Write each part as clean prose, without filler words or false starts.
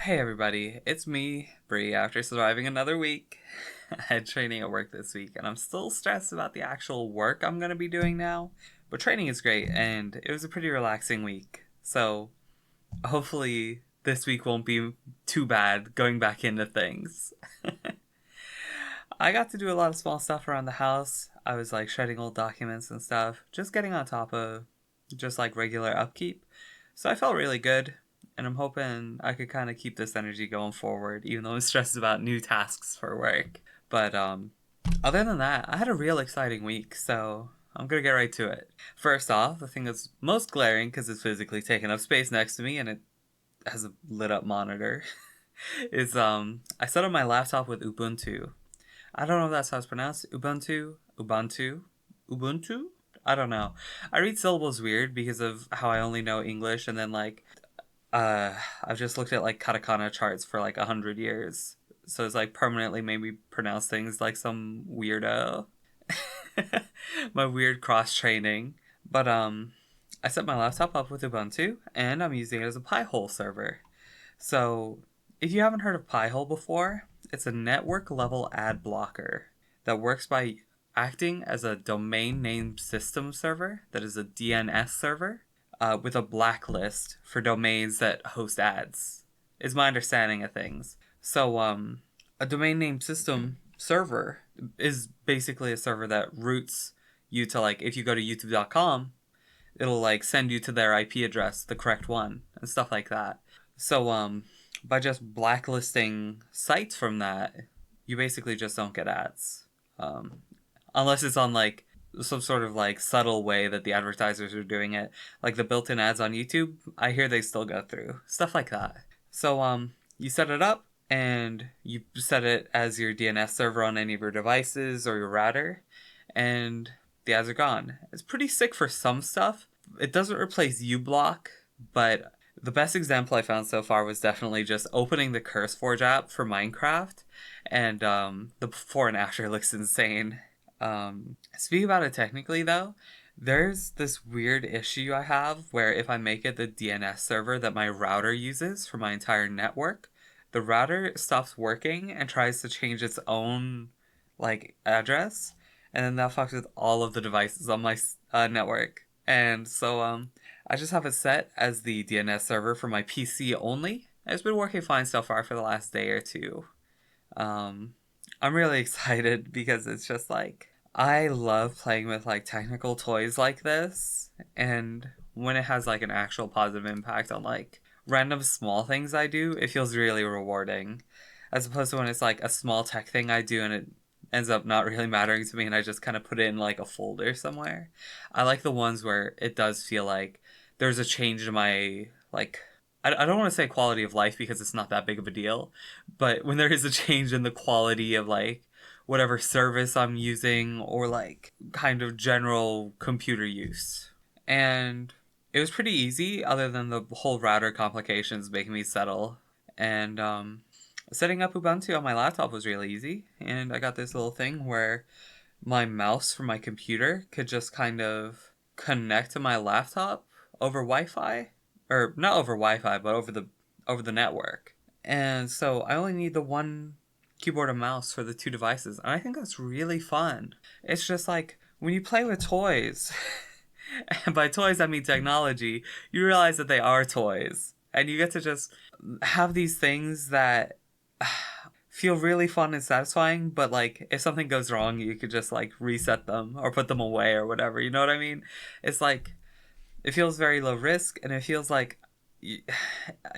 Hey everybody, it's me, Bree, after surviving another week. I had training at work this week, and I'm still stressed about the actual work I'm going to be doing now. But training is great, and it was a pretty relaxing week. So hopefully this week won't be too bad going back into things. I got to do a lot of small stuff around the house. I was like shredding old documents and stuff, just getting on top of just like regular upkeep. So I felt really good, and I'm hoping I could kind of keep this energy going forward, even though I'm stressed about new tasks for work. But other than that, I had a real exciting week, so I'm gonna get right to it. First off, the thing that's most glaring because it's physically taking up space next to me and it has a lit up monitor is I set up my laptop with Ubuntu. I don't know if that's how it's pronounced. Ubuntu. I don't know. I read syllables weird because of how I only know English, and then I've just looked at like katakana charts for like 100 years, so it's like permanently made me pronounce things like some weirdo. My weird cross training, but I set my laptop up with Ubuntu, and I'm using it as a Pi-hole server. So, if you haven't heard of Pi-hole before, it's a network level ad blocker that works by acting as a domain name system server, that is a DNS server, with a blacklist for domains that host ads, is my understanding of things. So, a domain name system server is basically a server that routes you to, like, if you go to youtube.com, it'll like send you to their IP address, the correct one, and stuff like that. So, by just blacklisting sites from that, you basically just don't get ads. Unless it's on like some sort of like subtle way that the advertisers are doing it. Like the built-in ads on YouTube, I hear they still go through. Stuff like that. So, you set it up and you set it as your DNS server on any of your devices or your router, and the ads are gone. It's pretty sick for some stuff. It doesn't replace uBlock, but the best example I found so far was definitely just opening the CurseForge app for Minecraft, and the before and after looks insane. Speaking about it technically, though, there's this weird issue I have where if I make it the DNS server that my router uses for my entire network, the router stops working and tries to change its own like address, and then that fucks with all of the devices on my network. And so I just have it set as the DNS server for my PC only. It's been working fine so far for the last day or two. Um, I'm really excited because it's just like I love playing with like technical toys like this, and when it has like an actual positive impact on like random small things I do, it feels really rewarding. As opposed to when it's like a small tech thing I do and it ends up not really mattering to me and I just kind of put it in like a folder somewhere. I like the ones where it does feel like there's a change in my like I don't want to say quality of life because it's not that big of a deal, but when there is a change in the quality of like whatever service I'm using or like kind of general computer use. And it was pretty easy other than the whole router complications making me settle. And setting up Ubuntu on my laptop was really easy, and I got this little thing where my mouse from my computer could just kind of connect to my laptop over Wi-Fi, or not over Wi-Fi, but over the network. And so I only need the one keyboard and mouse for the two devices, and I think that's really fun. It's just like when you play with toys, and by toys I mean technology, you realize that they are toys, and you get to just have these things that feel really fun and satisfying, but like if something goes wrong, you could just like reset them or put them away or whatever. You know what I mean? It's like it feels very low risk, and it feels like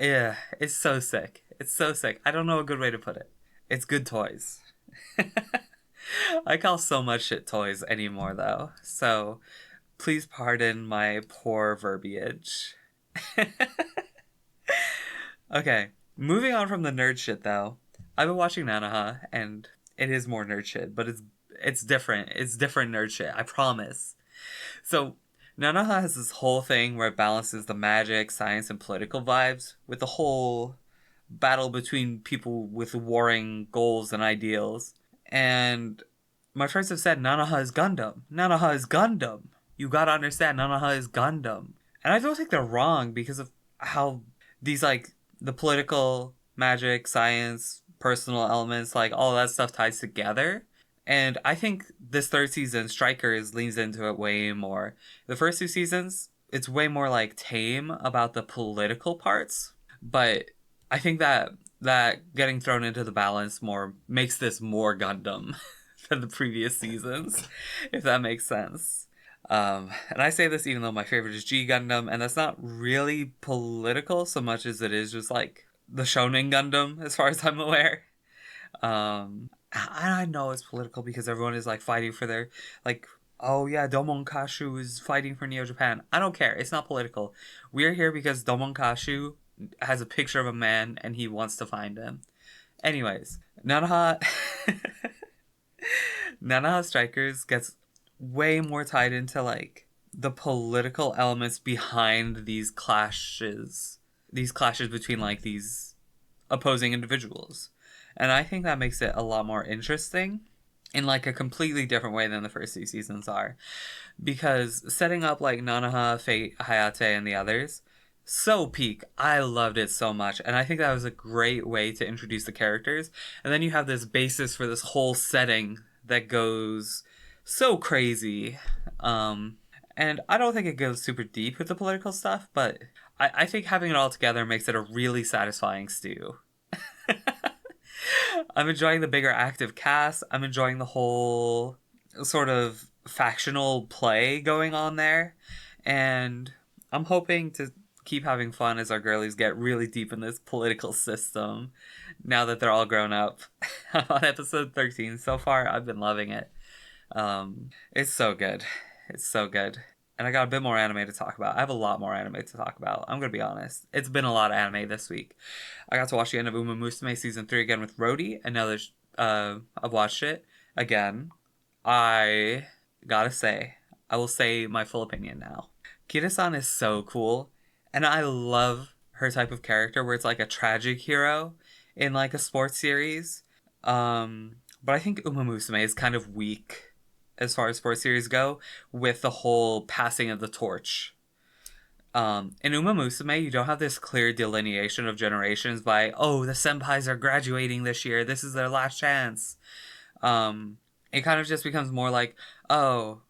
yeah, it's so sick. It's so sick. I don't know a good way to put it. It's good toys. I call so much shit toys anymore though. So please pardon my poor verbiage. Okay, moving on from the nerd shit though. I've been watching Nanaha, and it is more nerd shit, but it's different. It's different nerd shit, I promise. So Nanaha has this whole thing where it balances the magic, science, and political vibes with the whole battle between people with warring goals and ideals. And my friends have said Nanaha is Gundam. Nanaha is Gundam. You gotta understand, Nanaha is Gundam. And I don't think they're wrong because of how these like the political magic, science, personal elements, like all that stuff ties together. And I think this third season, Strikers, leans into it way more. The first two seasons, it's way more like tame about the political parts, but I think that getting thrown into the balance more makes this more Gundam than the previous seasons, if that makes sense. And I say this even though my favorite is G Gundam, and that's not really political so much as it is just like the Shonen Gundam, as far as I'm aware. I know it's political because everyone is like fighting for their, like, oh yeah, Domon Kashu is fighting for Neo Japan. I don't care. It's not political. We're here because Domon Kashu has a picture of a man and he wants to find him. Anyways, Nanaha Nanaha Strikers gets way more tied into like the political elements behind these clashes. These clashes between like these opposing individuals. And I think that makes it a lot more interesting in like a completely different way than the first two seasons are. Because setting up like Nanaha, Fate, Hayate, and the others, so peak. I loved it so much. And I think that was a great way to introduce the characters. And then you have this basis for this whole setting that goes so crazy. And I don't think it goes super deep with the political stuff, but I think having it all together makes it a really satisfying stew. I'm enjoying the bigger active cast. I'm enjoying the whole sort of factional play going on there. And I'm hoping to keep having fun as our girlies get really deep in this political system now that they're all grown up. I'm on episode 13 so far. I've been loving it. It's so good. It's so good. And I got a bit more anime to talk about. I have a lot more anime to talk about. I'm going to be honest. It's been a lot of anime this week. I got to watch the end of Uma Musume Season 3 again with Rhodey. And now there's, I've watched it again. I gotta say, I will say my full opinion now. Kira-san is so cool. And I love her type of character where it's like a tragic hero in like a sports series. But I think Uma Musume is kind of weak as far as sports series go, with the whole passing of the torch. In Uma Musume, you don't have this clear delineation of generations by, oh, the senpais are graduating this year, this is their last chance. It kind of just becomes more like, oh,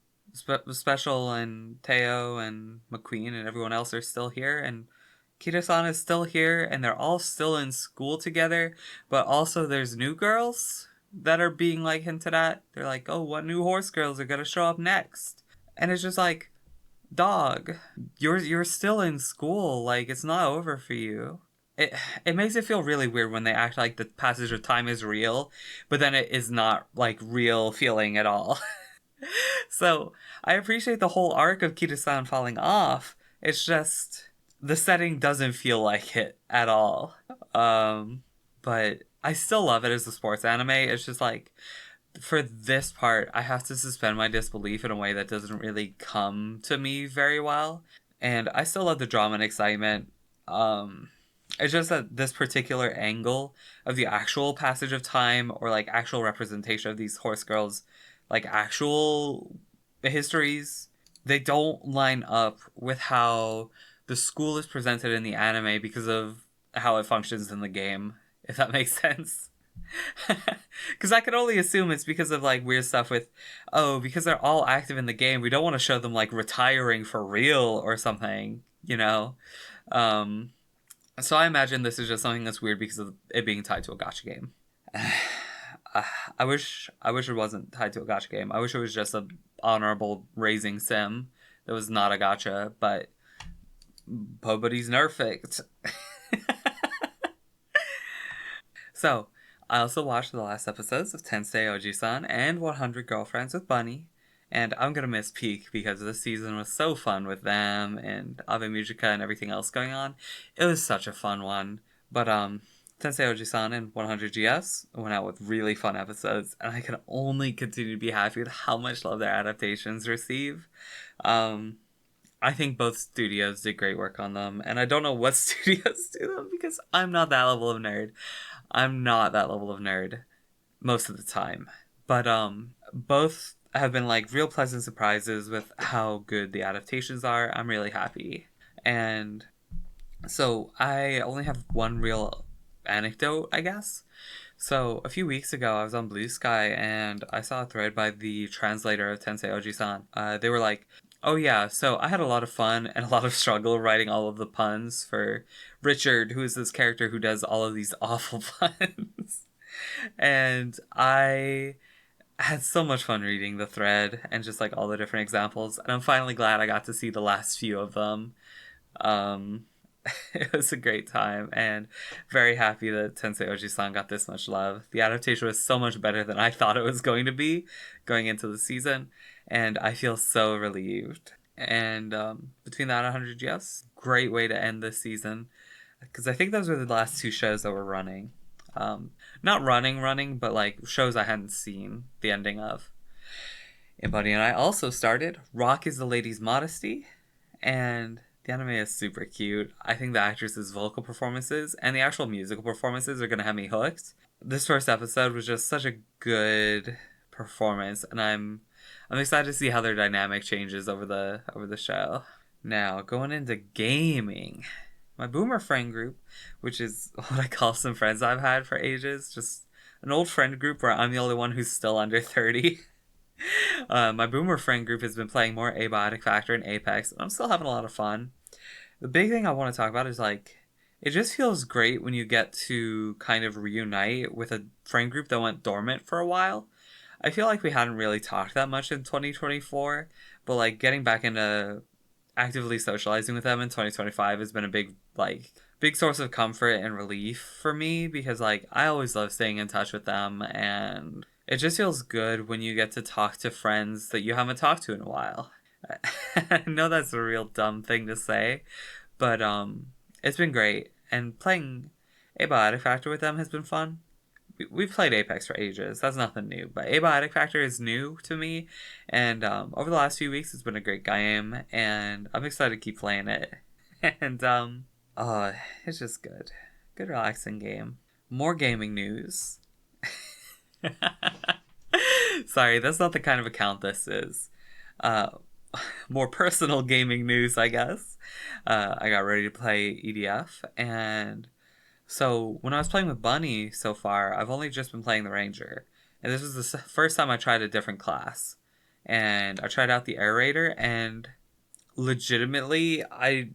Special and Teo and McQueen and everyone else are still here, and Kira-san is still here, and they're all still in school together, but also there's new girls that are being like hinted at. They're like, oh, what new horse girls are gonna show up next? And it's just like, dog, you're still in school. Like, it's not over for you. It makes it feel really weird when they act like the passage of time is real, but then it is not like real feeling at all. So I appreciate the whole arc of Kira-san falling off. It's just the setting doesn't feel like it at all. But I still love it as a sports anime. It's just like, for this part, I have to suspend my disbelief in a way that doesn't really come to me very well. And I still love the drama and excitement. It's just that this particular angle of the actual passage of time or like actual representation of these horse girls, like actual histories, they don't line up with how the school is presented in the anime because of how it functions in the game, if that makes sense. Because I could only assume it's because of like weird stuff with, oh, because they're all active in the game, we don't want to show them like retiring for real or something, you know? So I imagine this is just something that's weird because of it being tied to a gacha game. I wish it wasn't tied to a gacha game. I wish it was just a honorable raising sim that was not a gacha, but nobody's nerfed. So, I also watched the last episodes of Tensei Oji-san and 100 Girlfriends with Bunny, and I'm gonna miss Peak because this season was so fun with them and Ave Musica and everything else going on. It was such a fun one. But Tensei Oji-san and 100 GS went out with really fun episodes, and I can only continue to be happy with how much love their adaptations receive. I think both studios did great work on them, and I don't know what studios do them because I'm not that level of nerd. I'm not that level of nerd most of the time. But both have been like real pleasant surprises with how good the adaptations are. I'm really happy. And so I only have one real anecdote, I guess. So a few weeks ago, I was on Blue Sky and I saw a thread by the translator of Tensei Oji-san. They were like, "Oh yeah, so I had a lot of fun and a lot of struggle writing all of the puns for Richard, who is this character who does all of these awful puns." And I had so much fun reading the thread and just like all the different examples. And I'm finally glad I got to see the last few of them. Um, it was a great time and very happy that Tensei Oji-san got this much love. The adaptation was so much better than I thought it was going to be going into the season, and I feel so relieved. And between that 100 Yes, great way to end this season because I think those were the last two shows that were running. Um, Not running, but like shows I hadn't seen the ending of. And Buddy and I also started Rock is the Lady's Modesty, and the anime is super cute. I think the actress's vocal performances and the actual musical performances are gonna have me hooked. This first episode was just such a good performance, and I'm excited to see how their dynamic changes over the show. Now, going into gaming. My boomer friend group, which is what I call some friends I've had for ages, just an old friend group where I'm the only one who's still under 30. My boomer friend group has been playing more Abiotic Factor and Apex, and I'm still having a lot of fun. The big thing I want to talk about is like, it just feels great when you get to kind of reunite with a friend group that went dormant for a while. I feel like we hadn't really talked that much in 2024, but like getting back into actively socializing with them in 2025 has been a big source of comfort and relief for me because like I always love staying in touch with them, and it just feels good when you get to talk to friends that you haven't talked to in a while. I know that's a real dumb thing to say, but it's been great, and playing Abiotic Factor with them has been fun. We've played Apex for ages. That's nothing new. But Abiotic Factor is new to me. And over the last few weeks, it's been a great game. And I'm excited to keep playing it. And it's just good. Good, relaxing game. More gaming news. Sorry, that's not the kind of account this is. Uh, More personal gaming news, I guess. I got ready to play EDF, and so when I was playing with Bunny so far, I've only just been playing the Ranger, and this was the first time I tried a different class, and I tried out the Air Raider, and legitimately, I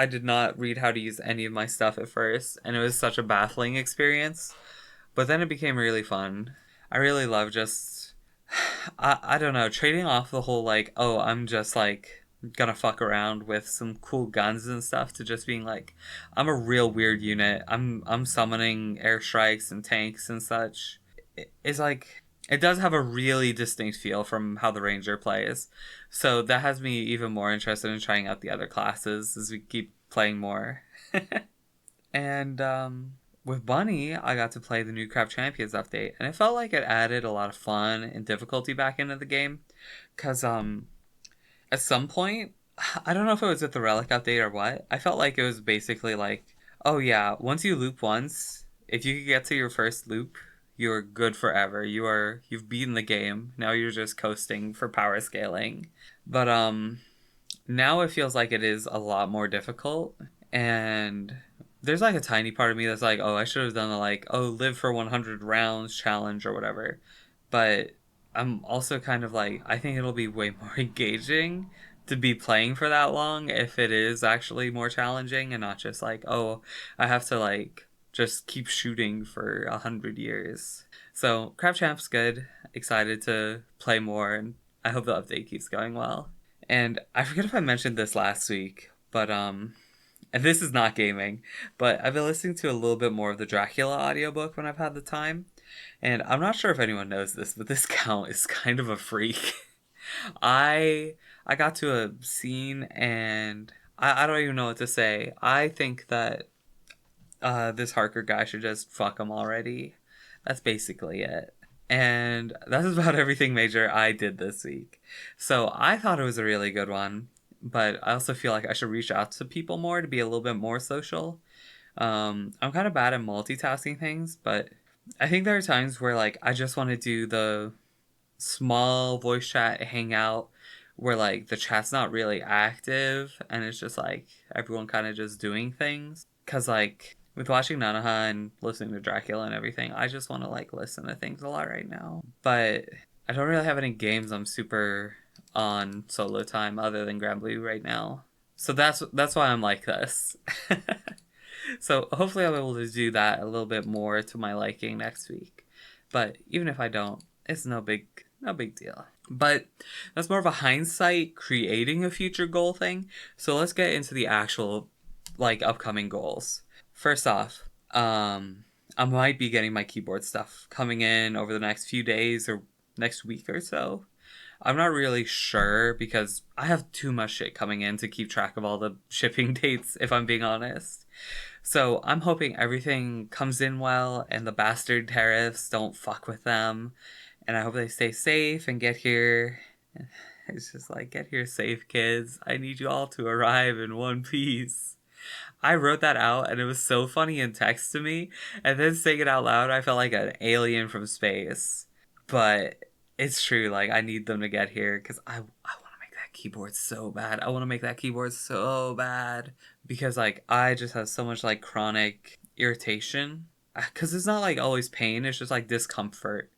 did not read how to use any of my stuff at first, and it was such a baffling experience. But then it became really fun. I really love just I don't know, trading off the whole like, oh, I'm just like gonna fuck around with some cool guns and stuff to just being like, I'm a real weird unit. I'm summoning airstrikes and tanks and such. It's like it does have a really distinct feel from how the Ranger plays. So that has me even more interested in trying out the other classes as we keep playing more. And with Bunny, I got to play the new Craft Champions update, and it felt like it added a lot of fun and difficulty back into the game. Cause at some point, I don't know if it was with the Relic update or what, I felt like it was basically like, oh yeah, once you loop once, if you could get to your first loop, you're good forever. You've beaten the game. Now you're just coasting for power scaling. But now it feels like it is a lot more difficult, and there's like a tiny part of me that's like, oh, I should have done the like, oh, live for 100 rounds challenge or whatever. But I'm also kind of like, I think it'll be way more engaging to be playing for that long if it is actually more challenging and not just like, oh, I have to like just keep shooting for 100 years. So Craft Champ's good. Excited to play more, and I hope the update keeps going well. And I forget if I mentioned this last week, but and this is not gaming, but I've been listening to a little bit more of the Dracula audiobook when I've had the time. And I'm not sure if anyone knows this, but this count is kind of a freak. I I got to a scene and I don't even know what to say. I think that this Harker guy should just fuck him already. That's basically it. And that's about everything major I did this week. So I thought it was a really good one, but I also feel like I should reach out to people more to be a little bit more social. I'm kind of bad at multitasking things, but I think there are times where like I just want to do the small voice chat hangout where like the chat's not really active and it's just like everyone kind of just doing things. Cause like With watching Nanaha and listening to Dracula and everything, I just want to like listen to things a lot right now. But I don't really have any games I'm super on solo time other than Grand Blue right now. So that's why I'm like this. So hopefully I'll be able to do that a little bit more to my liking next week. But even if I don't, it's no big deal. But that's more of a hindsight creating a future goal thing. So let's get into the actual like upcoming goals. First off, I might be getting my keyboard stuff coming in over the next few days or next week or so. I'm not really sure because I have too much shit coming in to keep track of all the shipping dates, if I'm being honest. So I'm hoping everything comes in well and the bastard tariffs don't fuck with them. And I hope they stay safe and get here. It's just like, get here safe, kids. I need you all to arrive in one piece. I wrote that out and it was so funny in text to me. And then saying it out loud, I felt like an alien from space. But it's true, like, I need them to get here because I want to make that keyboard so bad. I want to make that keyboard so bad because, like, I just have so much, like, chronic irritation. Because it's not, like, always pain. It's just, like, discomfort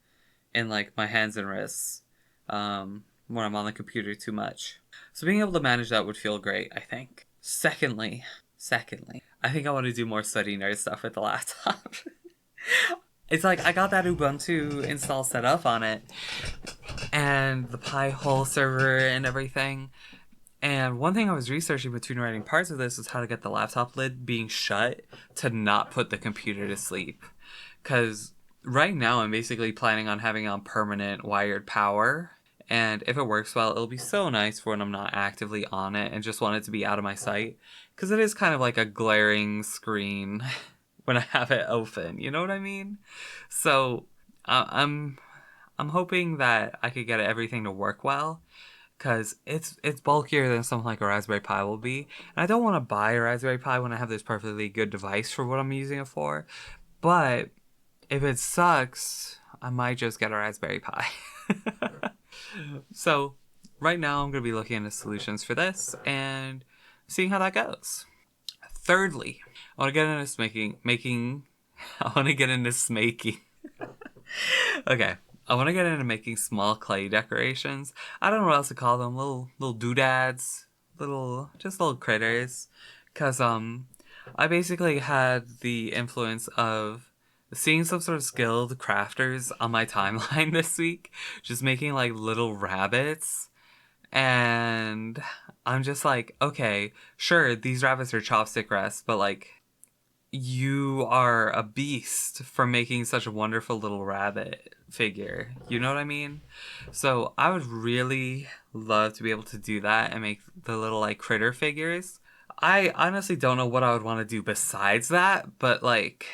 in, like, my hands and wrists when I'm on the computer too much. So being able to manage that would feel great, I think. Secondly, I think I want to do more study nerd stuff with the laptop. It's like I got that Ubuntu install set up on it and the Pi-hole server and everything. And one thing I was researching between writing parts of this is how to get the laptop lid being shut to not put the computer to sleep. Because right now I'm basically planning on having on permanent wired power. And if it works well, it'll be so nice for when I'm not actively on it and just want it to be out of my sight. Because it is kind of like a glaring screen when I have it open. You know what I mean? So I'm hoping that I could get everything to work well. Because it's bulkier than something like a Raspberry Pi will be. And I don't want to buy a Raspberry Pi when I have this perfectly good device for what I'm using it for. But if it sucks, I might just get a Raspberry Pi. So right now I'm going to be looking into solutions for this and seeing how that goes. Thirdly, I want to get into making I want to get into smaking. Okay. I want to get into making small clay decorations. I don't know what else to call them. Little doodads, little critters. Cause I basically had the influence of seeing some sort of skilled crafters on my timeline this week, just making like little rabbits. And I'm just like, okay, sure, these rabbits are chopstick rest, but like, you are a beast for making such a wonderful little rabbit figure. You know what I mean? So I would really love to be able to do that and make the little like critter figures. I honestly don't know what I would want to do besides that, but like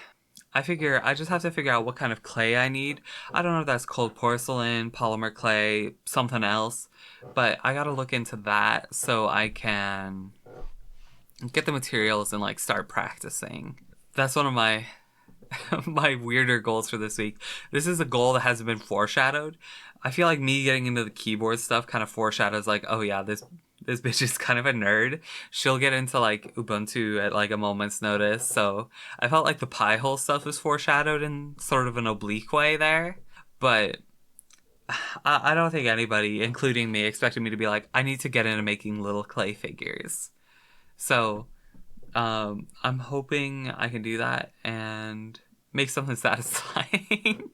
I figure I just have to figure out what kind of clay I need. I don't know if that's cold porcelain, polymer clay, something else, but I gotta look into that so I can get the materials and like start practicing. That's one of my my weirder goals for this week. This is a goal that hasn't been foreshadowed. I feel like me getting into the keyboard stuff kind of foreshadows like, oh yeah, this bitch is kind of a nerd. She'll get into like Ubuntu at like a moment's notice. So I felt like the Pi-hole stuff was foreshadowed in sort of an oblique way there. But I don't think anybody, including me, expected me to be like, I need to get into making little clay figures. So I'm hoping I can do that and make something satisfying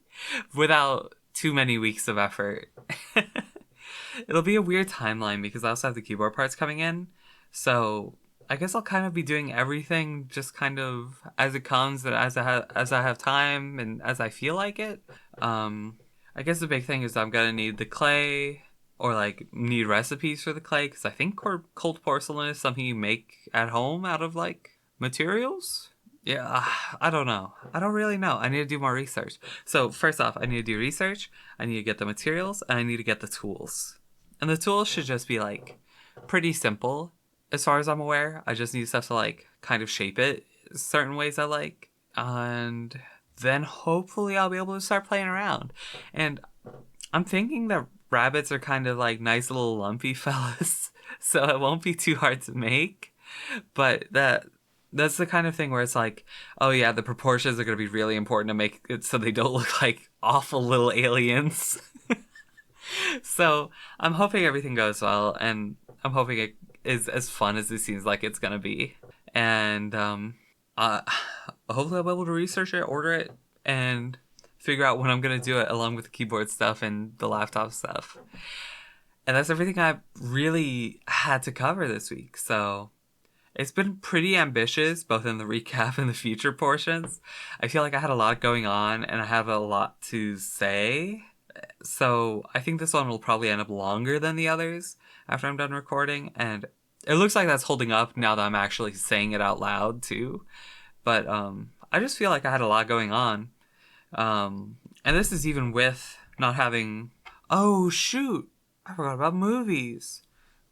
without too many weeks of effort. It'll be a weird timeline because I also have the keyboard parts coming in. So I guess I'll kind of be doing everything just kind of as it comes and as I have time and as I feel like it. I guess the big thing is I'm going to need the clay or like need recipes for the clay because I think cold porcelain is something you make at home out of like materials. Yeah, I don't know. I don't really know. I need to do more research. So first off, I need to do research. I need to get the materials and I need to get the tools. And the tools should just be like pretty simple as far as I'm aware. I just need stuff to like kind of shape it certain ways I like. And then hopefully I'll be able to start playing around. And I'm thinking that rabbits are kind of like nice little lumpy fellas, so it won't be too hard to make. But That's the kind of thing where it's like, oh yeah, the proportions are going to be really important to make it so they don't look like awful little aliens. So I'm hoping everything goes well, and I'm hoping it is as fun as it seems like it's going to be. And uh, hopefully I'll be able to research it, order it, and figure out when I'm going to do it along with the keyboard stuff and the laptop stuff. And that's everything I really had to cover this week. So it's been pretty ambitious, both in the recap and the future portions. I feel like I had a lot going on and I have a lot to say. So I think this one will probably end up longer than the others after I'm done recording. And it looks like that's holding up now that I'm actually saying it out loud too. But I just feel like I had a lot going on. And this is even with not having... Oh, shoot! I forgot about movies.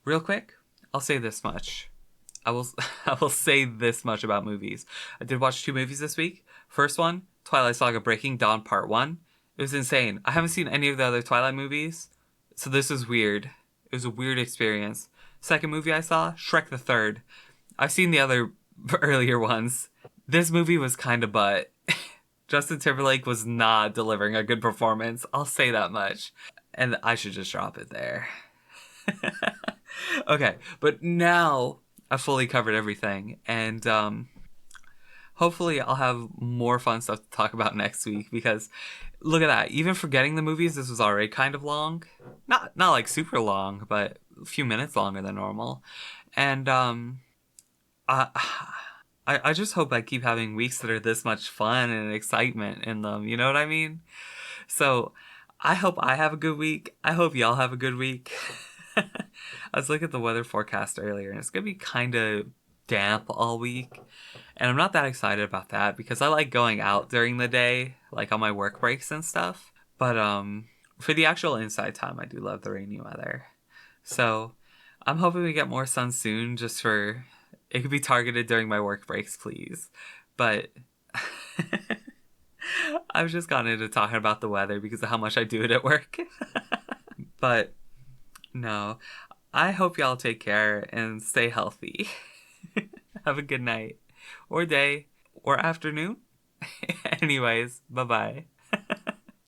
Real quick, I'll say this much. I will I will say this much about movies. I did watch 2 movies this week. First one, Twilight Saga Breaking Dawn Part 1. It was insane. I haven't seen any of the other Twilight movies, so this was weird. It was a weird experience. Second movie I saw, Shrek the Third. I've seen the other earlier ones. This movie was kind of butt. Justin Timberlake was not delivering a good performance. I'll say that much. And I should just drop it there. Okay, but now I've fully covered everything, and hopefully I'll have more fun stuff to talk about next week, because look at that. Even forgetting the movies, this was already kind of long. Not like super long, but a few minutes longer than normal. And I just hope I keep having weeks that are this much fun and excitement in them. You know what I mean? So I hope I have a good week. I hope y'all have a good week. I was looking at the weather forecast earlier, and it's going to be kind of damp all week. And I'm not that excited about that because I like going out during the day, like on my work breaks and stuff. But for the actual inside time, I do love the rainy weather. So I'm hoping we get more sun soon, just for... It could be targeted during my work breaks, please. But I've just gotten into talking about the weather because of how much I do it at work. But no, I hope y'all take care and stay healthy. Have a good night, or day, or afternoon. Anyways, bye-bye.